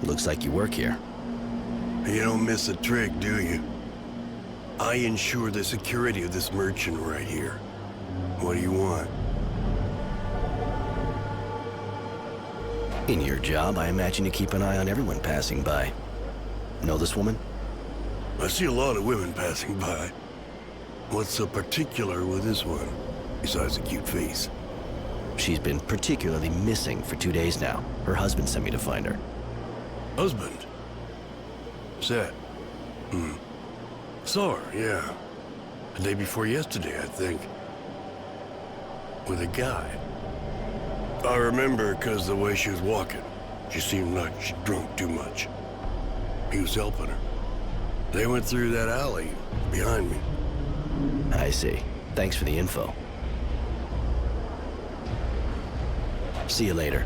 Looks like you work here. You don't miss a trick, do you? I ensure the security of this merchant right here. What do you want? In your job, I imagine you keep an eye on everyone passing by. Know this woman? I see a lot of women passing by. What's so particular with this one, besides a cute face? She's been particularly missing for 2 days now. Her husband sent me to find her. Husband? Set. Saw her, yeah. The day before yesterday, I think. With a guy. I remember because the way she was walking. She seemed like she drunk too much. He was helping her. They went through that alley behind me. I see. Thanks for the info. See you later.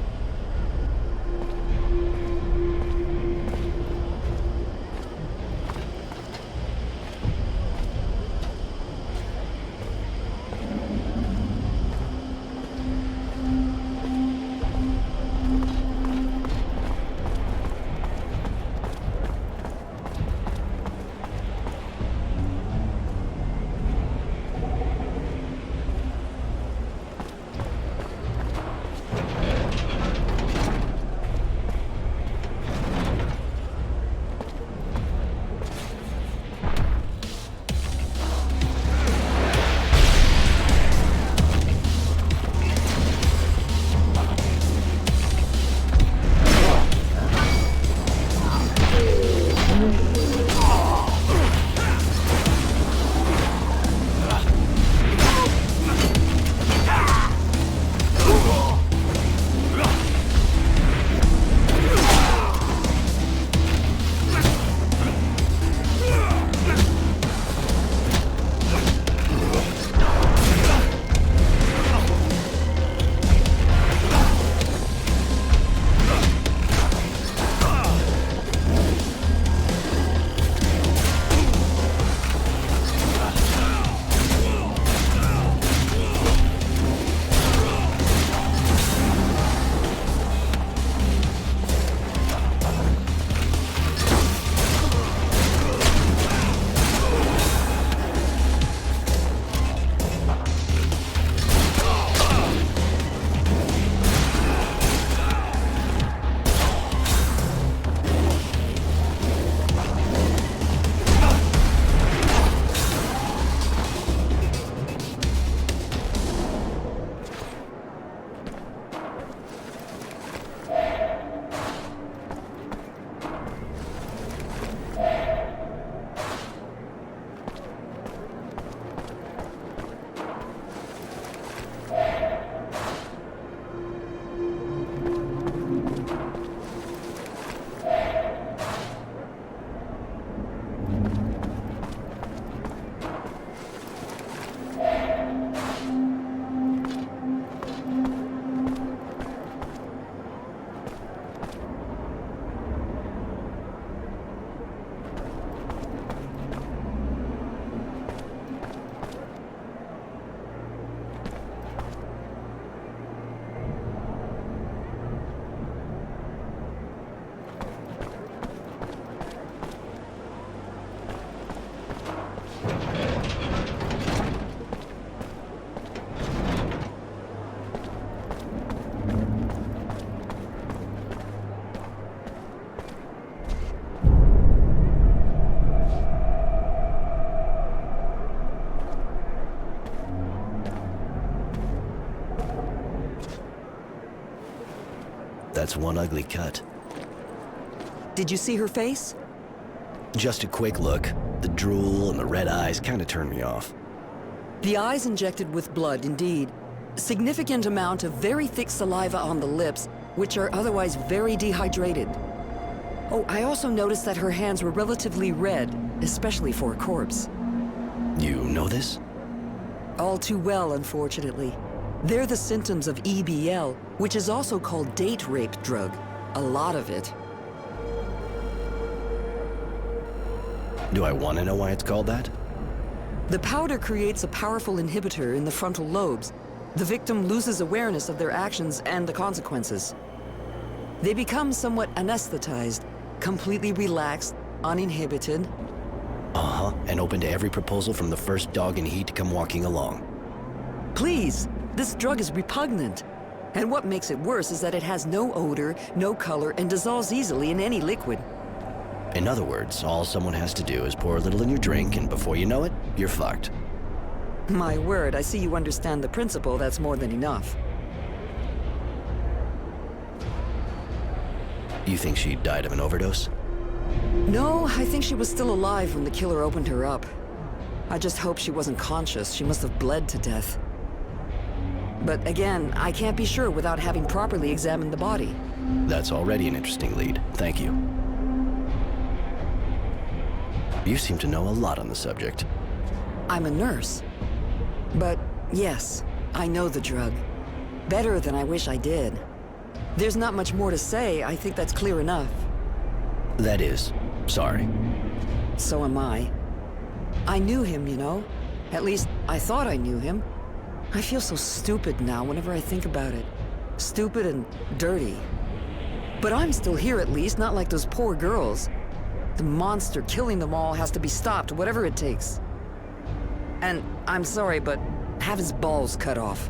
That's one ugly cut. Did you see her face? Just a quick look. The drool and the red eyes kind of turned me off. The eyes injected with blood, indeed. Significant amount of very thick saliva on the lips, which are otherwise very dehydrated. Oh, I also noticed that her hands were relatively red, especially for a corpse. You know this? All too well, unfortunately. They're the symptoms of EBL, which is also called date rape drug. A lot of it. Do I want to know why it's called that? The powder creates a powerful inhibitor in the frontal lobes. The victim loses awareness of their actions and the consequences. They become somewhat anesthetized, completely relaxed, uninhibited. Uh-huh, and open to every proposal from the first dog in heat to come walking along. Please, this drug is repugnant. And what makes it worse is that it has no odor, no color, and dissolves easily in any liquid. In other words, all someone has to do is pour a little in your drink, and before you know it, you're fucked. My word, I see you understand the principle. That's more than enough. You think she died of an overdose? No, I think she was still alive when the killer opened her up. I just hope she wasn't conscious. She must have bled to death. But again, I can't be sure without having properly examined the body. That's already an interesting lead. Thank you. You seem to know a lot on the subject. I'm a nurse. But yes, I know the drug. Better than I wish I did. There's not much more to say. I think that's clear enough. That is. Sorry. So am I. I knew him, you know. At least, I thought I knew him. I feel so stupid now whenever I think about it. Stupid and dirty. But I'm still here at least, not like those poor girls. The monster killing them all has to be stopped, whatever it takes. And I'm sorry, but have his balls cut off.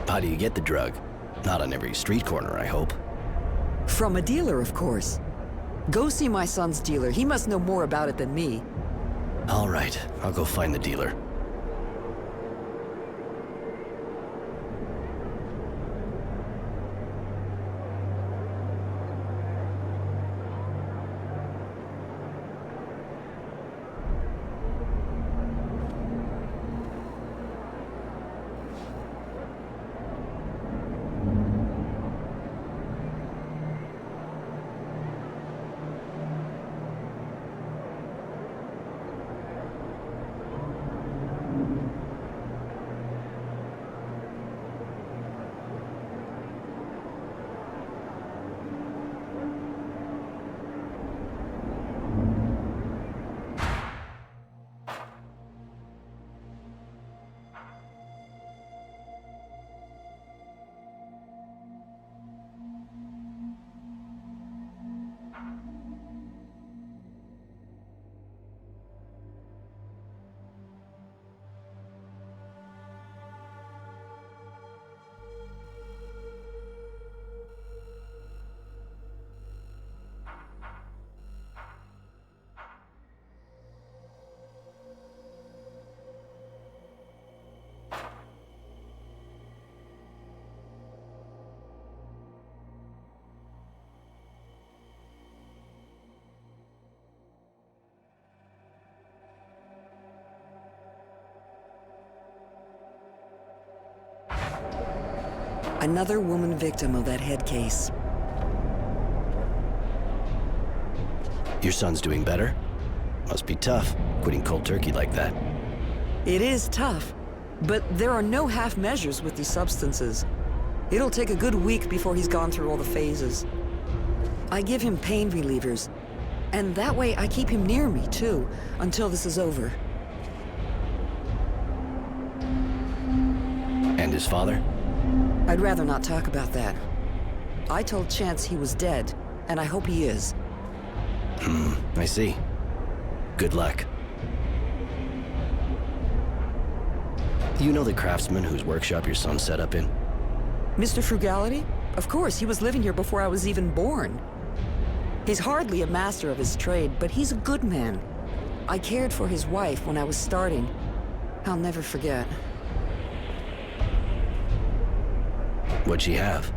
How do you get the drug? Not on every street corner, I hope. From a dealer, of course. Go see my son's dealer. He must know more about it than me. All right, I'll go find the dealer. Another woman victim of that head case. Your son's doing better? Must be tough, quitting cold turkey like that. It is tough, but there are no half measures with these substances. It'll take a good week before he's gone through all the phases. I give him pain relievers, and that way I keep him near me, too, until this is over. And his father? I'd rather not talk about that. I told Chance he was dead, and I hope he is. I see. Good luck. You know the craftsman whose workshop your son set up in? Mr. Frugality? Of course, he was living here before I was even born. He's hardly a master of his trade, but he's a good man. I cared for his wife when I was starting. I'll never forget. What'd she have?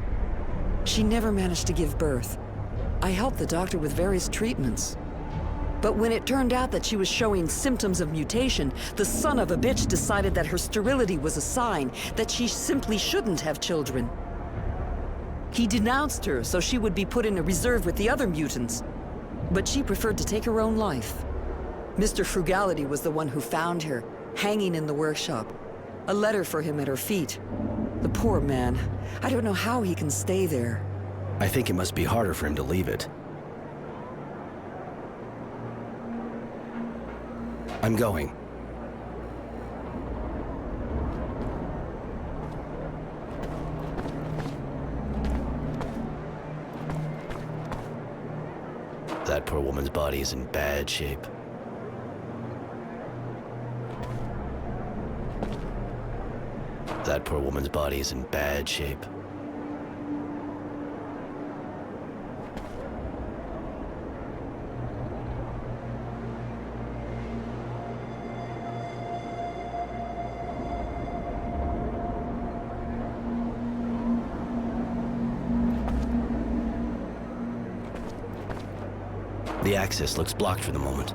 She never managed to give birth. I helped the doctor with various treatments. But when it turned out that she was showing symptoms of mutation, the son of a bitch decided that her sterility was a sign that she simply shouldn't have children. He denounced her so she would be put in a reserve with the other mutants. But she preferred to take her own life. Mr. Frugality was the one who found her, hanging in the workshop. A letter for him at her feet. The poor man. I don't know how he can stay there. I think it must be harder for him to leave it. I'm going. That poor woman's body is in bad shape. That poor woman's body is in bad shape. The access looks blocked for the moment.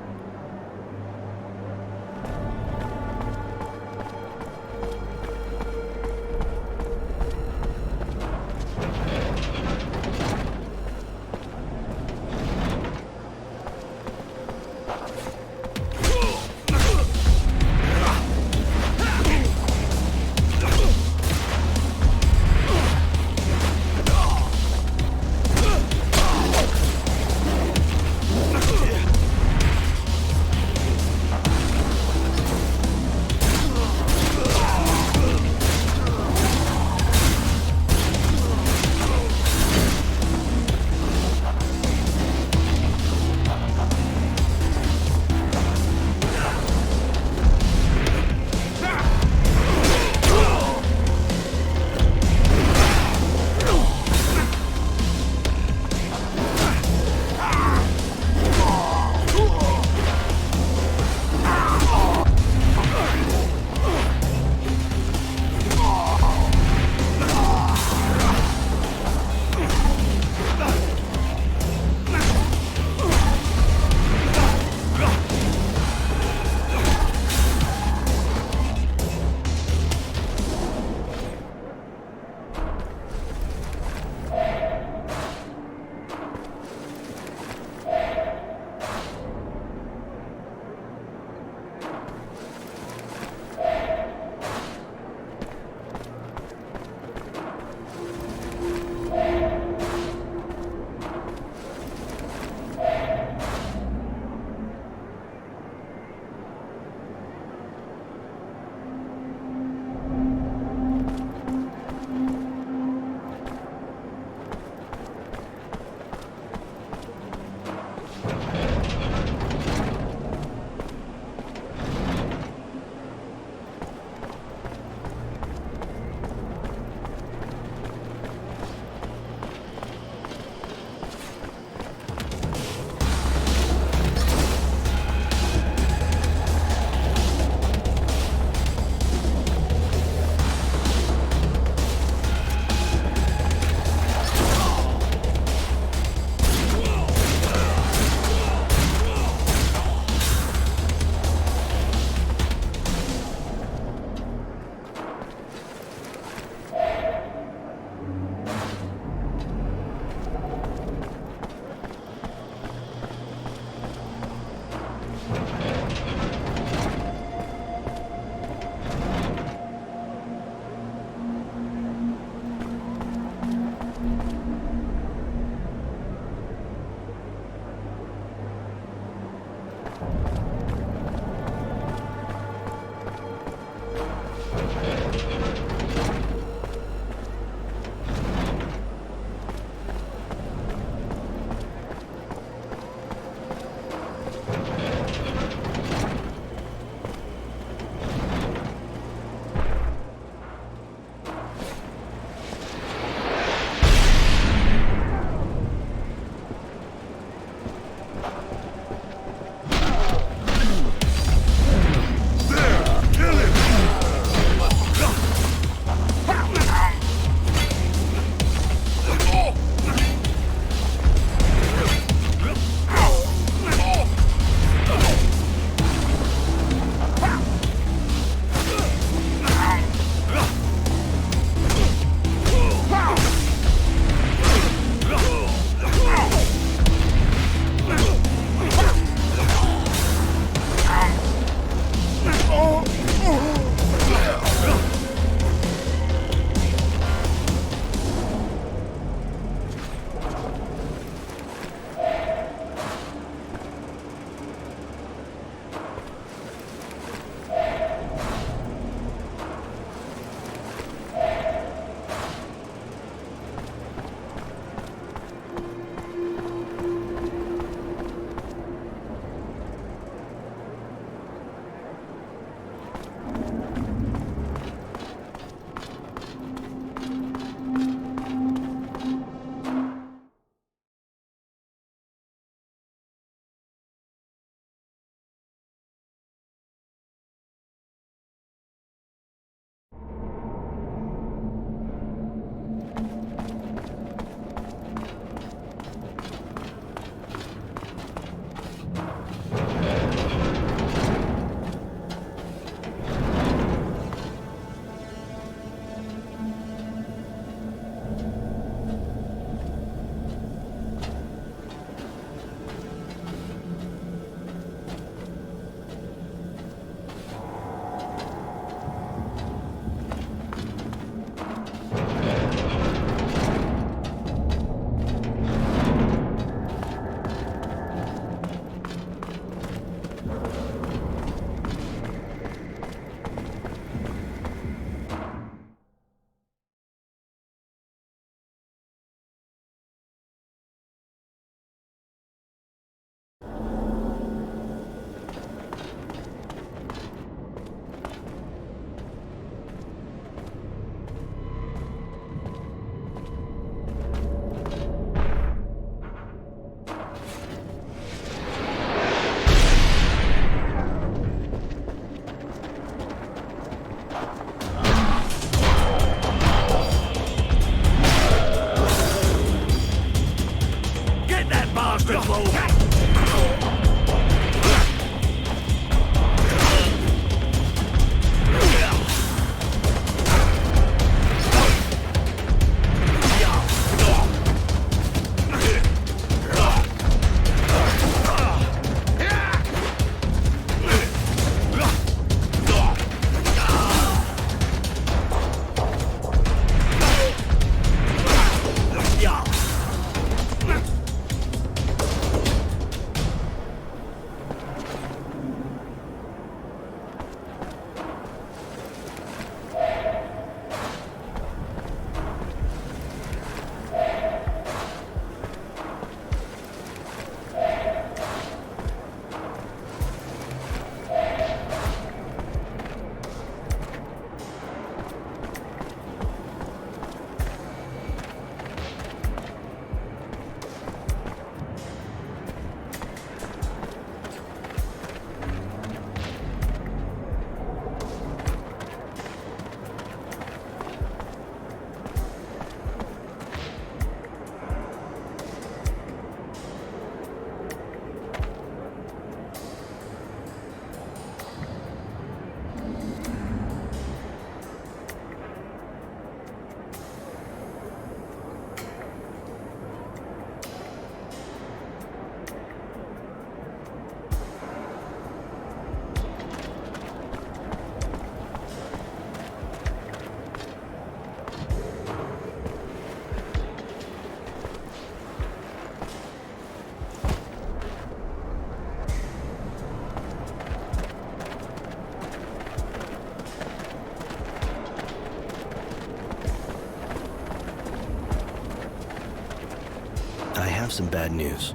have some bad news.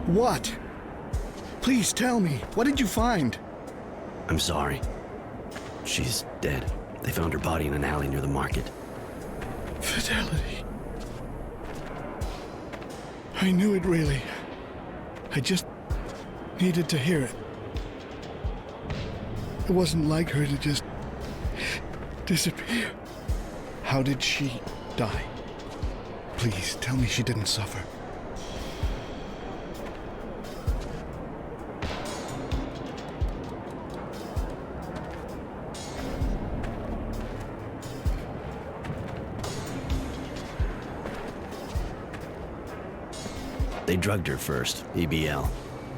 What? Please tell me. What did you find? I'm sorry. She's dead. They found her body in an alley near the market. Fidelity. I knew it really. I just needed to hear it. It wasn't like her to just disappear. How did she die? Please tell me she didn't suffer. They drugged her first, EBL,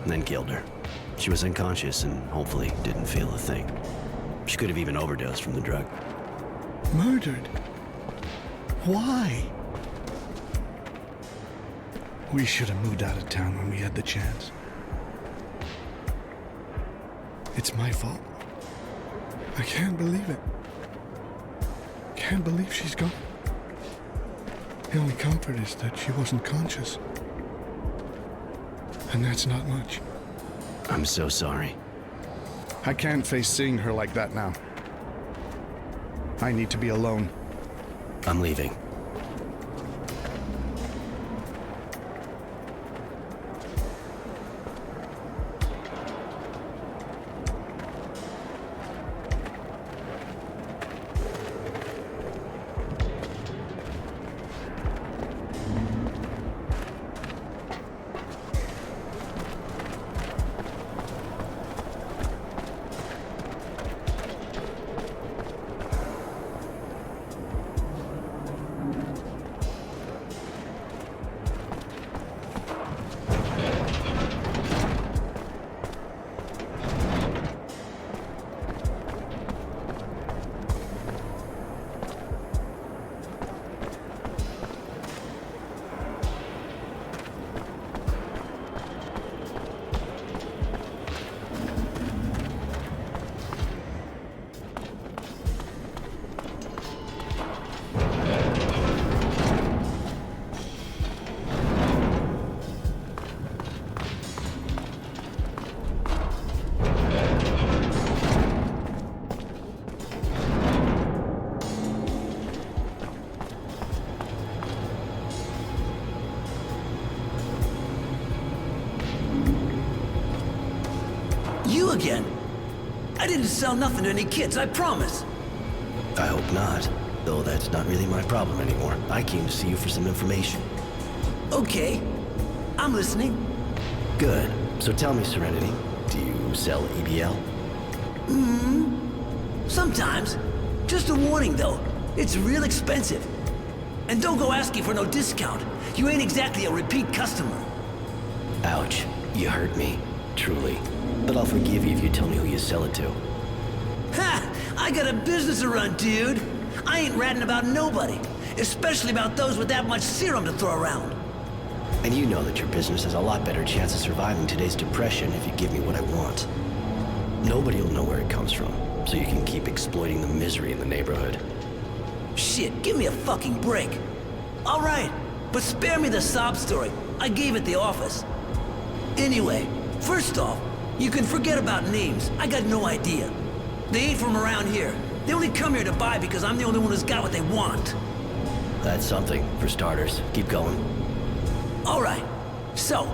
and then killed her. She was unconscious and hopefully didn't feel a thing. She could have even overdosed from the drug. Murdered? Why? We should have moved out of town when we had the chance. It's my fault. I can't believe it. Can't believe she's gone. The only comfort is that she wasn't conscious. And that's not much. I'm so sorry. I can't face seeing her like that now. I need to be alone. I'm leaving. You again? I didn't sell nothing to any kids, I promise. I hope not, though that's not really my problem anymore. I came to see you for some information. Okay, I'm listening. Good. So tell me, Serenity, do you sell EBL? Sometimes. Just a warning, though. It's real expensive. And don't go asking for no discount. You ain't exactly a repeat customer. Ouch. You hurt me. Truly. But I'll forgive you if you tell me who you sell it to. Ha! I got a business to run, dude. I ain't ratting about nobody. Especially about those with that much serum to throw around. And you know that your business has a lot better chance of surviving today's depression if you give me what I want. Nobody will know where it comes from, so you can keep exploiting the misery in the neighborhood. Shit, give me a fucking break. All right, but spare me the sob story. I gave at the office. Anyway, first off, you can forget about names. I got no idea. They ain't from around here. They only come here to buy because I'm the only one who's got what they want. That's something, for starters. Keep going. All right, so,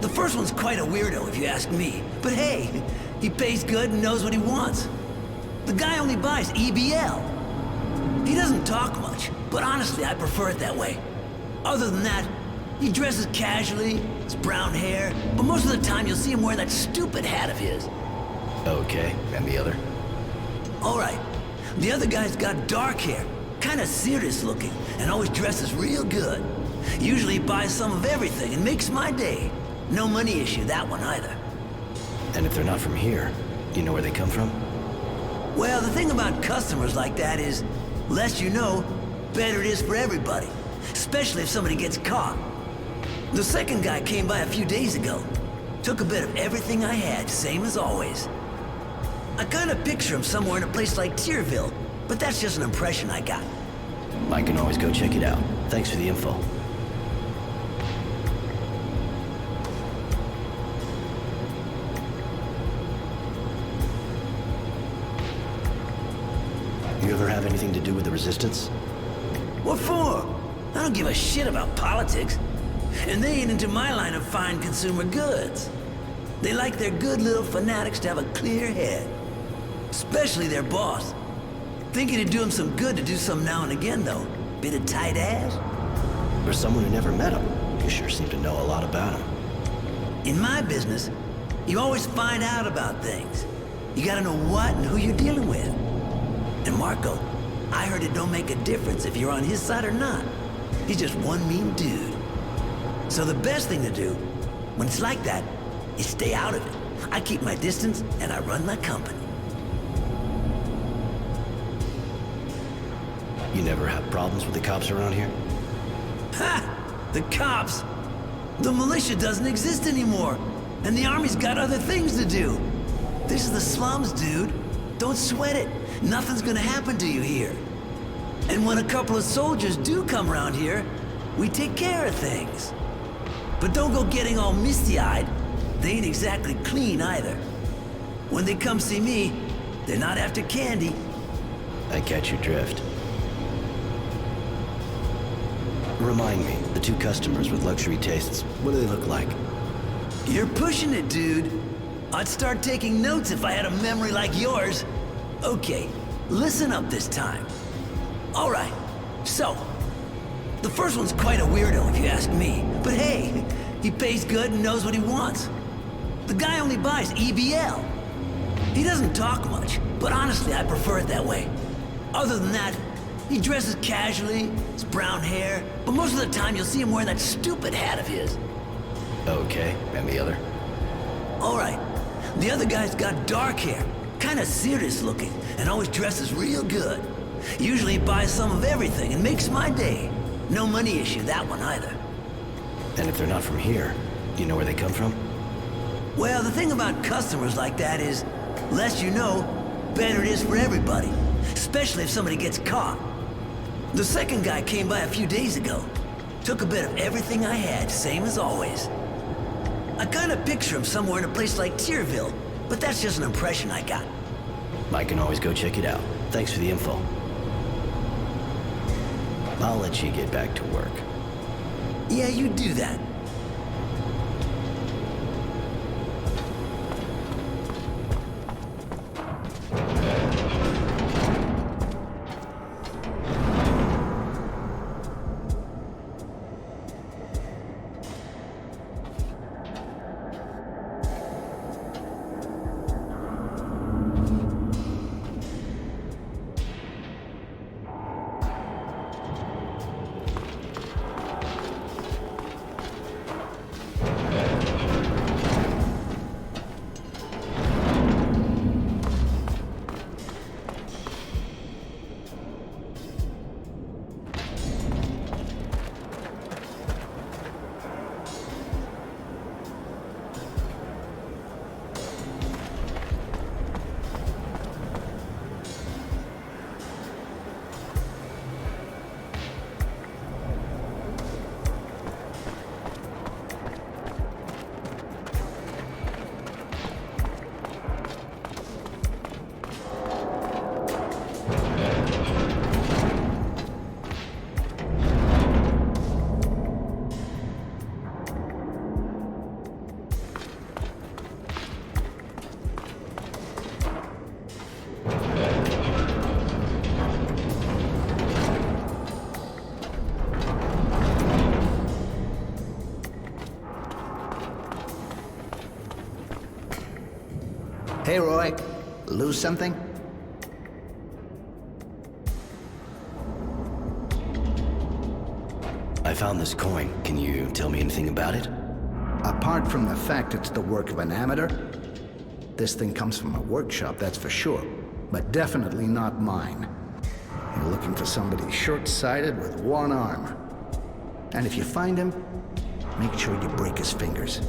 the first one's quite a weirdo if you ask me. But hey, he pays good and knows what he wants. The guy only buys EBL. He doesn't talk much, but honestly, I prefer it that way. Other than that, he dresses casually, his brown hair, but most of the time you'll see him wear that stupid hat of his. Okay, and the other? All right, the other guy's got dark hair, kinda serious looking, and always dresses real good. Usually he buys some of everything and makes my day. No money issue, that one either. And if they're not from here, do you know where they come from? Well, the thing about customers like that is, less you know, better it is for everybody. Especially if somebody gets caught. The second guy came by a few days ago. Took a bit of everything I had, same as always. I kinda picture him somewhere in a place like Tierville, but that's just an impression I got. I can always go check it out. Thanks for the info. You ever have anything to do with the Resistance? What for? I don't give a shit about politics. And they ain't into my line of fine consumer goods. They like their good little fanatics to have a clear head. Especially their boss. Think it'd do him some good to do some now and again, though. Bit of tight ass. For someone who never met him, you sure seem to know a lot about him. In my business, you always find out about things. You gotta know what and who you're dealing with. And Marco, I heard it don't make a difference if you're on his side or not. He's just one mean dude. So the best thing to do, when it's like that, is stay out of it. I keep my distance and I run my company. You never have problems with the cops around here? Ha! The cops! The militia doesn't exist anymore, and the army's got other things to do. This is the slums, dude. Don't sweat it. Nothing's gonna happen to you here. And when a couple of soldiers do come around here, we take care of things. But don't go getting all misty-eyed. They ain't exactly clean either. When they come see me, they're not after candy. I catch your drift. Remind me, the two customers with luxury tastes, what do they look like? You're pushing it, dude. I'd start taking notes if I had a memory like yours. Okay, listen up this time. All right, so, the first one's quite a weirdo if you ask me. But hey, he pays good and knows what he wants. The guy only buys EBL. He doesn't talk much, but honestly, I prefer it that way. Other than that, he dresses casually, his brown hair, but most of the time you'll see him wearing that stupid hat of his. Okay, and the other? All right, the other guy's got dark hair, kind of serious looking, and always dresses real good. Usually he buys some of everything and makes my day. No money issue, that one either. And if they're not from here, you know where they come from? Well, the thing about customers like that is, less you know, better it is for everybody. Especially if somebody gets caught. The second guy came by a few days ago. Took a bit of everything I had, same as always. I kind of picture him somewhere in a place like Tierville, but that's just an impression I got. I can always go check it out. Thanks for the info. I'll let you get back to work. Yeah, you do that. Hey, Roy. Lose something? I found this coin. Can you tell me anything about it? Apart from the fact it's the work of an amateur, this thing comes from a workshop, that's for sure. But definitely not mine. You're looking for somebody short-sighted with one arm. And if you find him, make sure you break his fingers.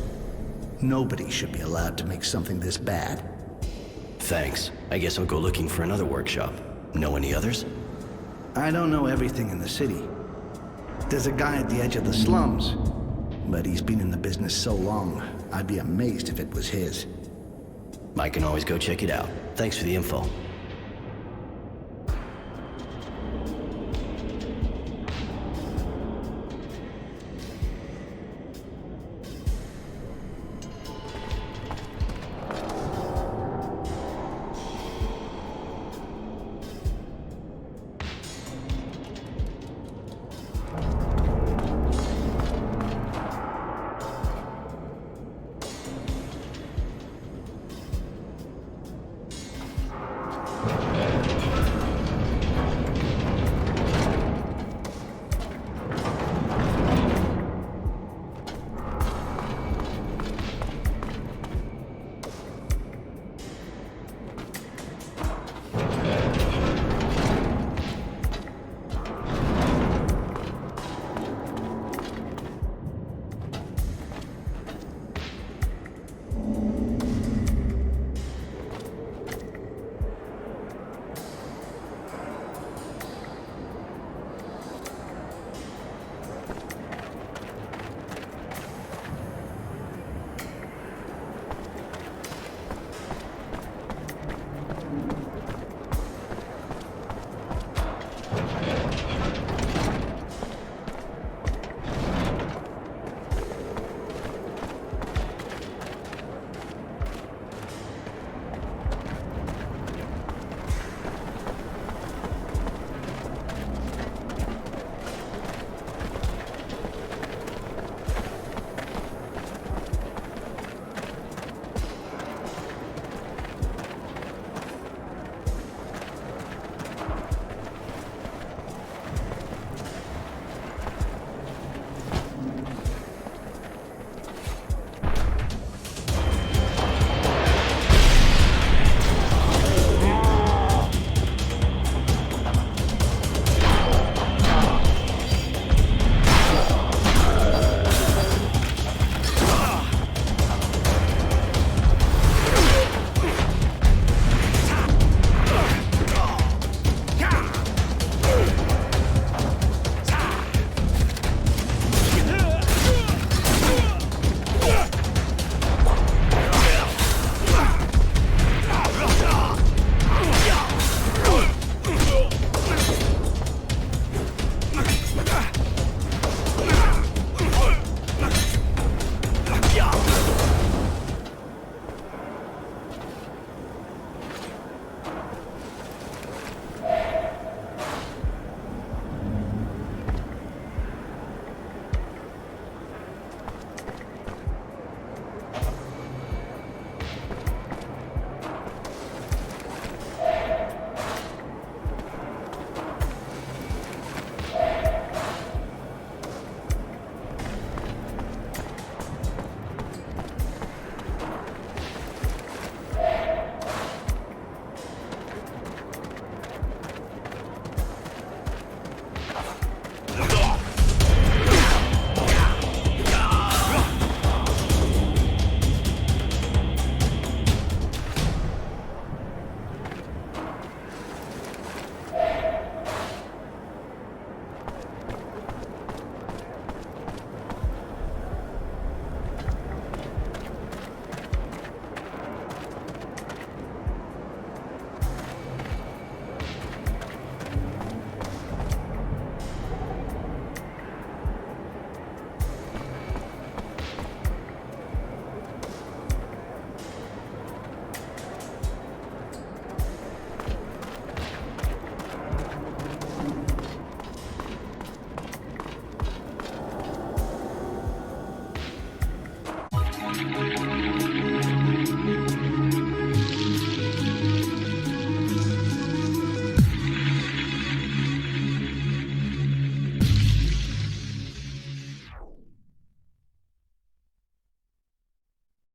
Nobody should be allowed to make something this bad. Thanks. I guess I'll go looking for another workshop. Know any others? I don't know everything in the city. There's a guy at the edge of the slums, but he's been in the business so long, I'd be amazed if it was his. I can always go check it out. Thanks for the info.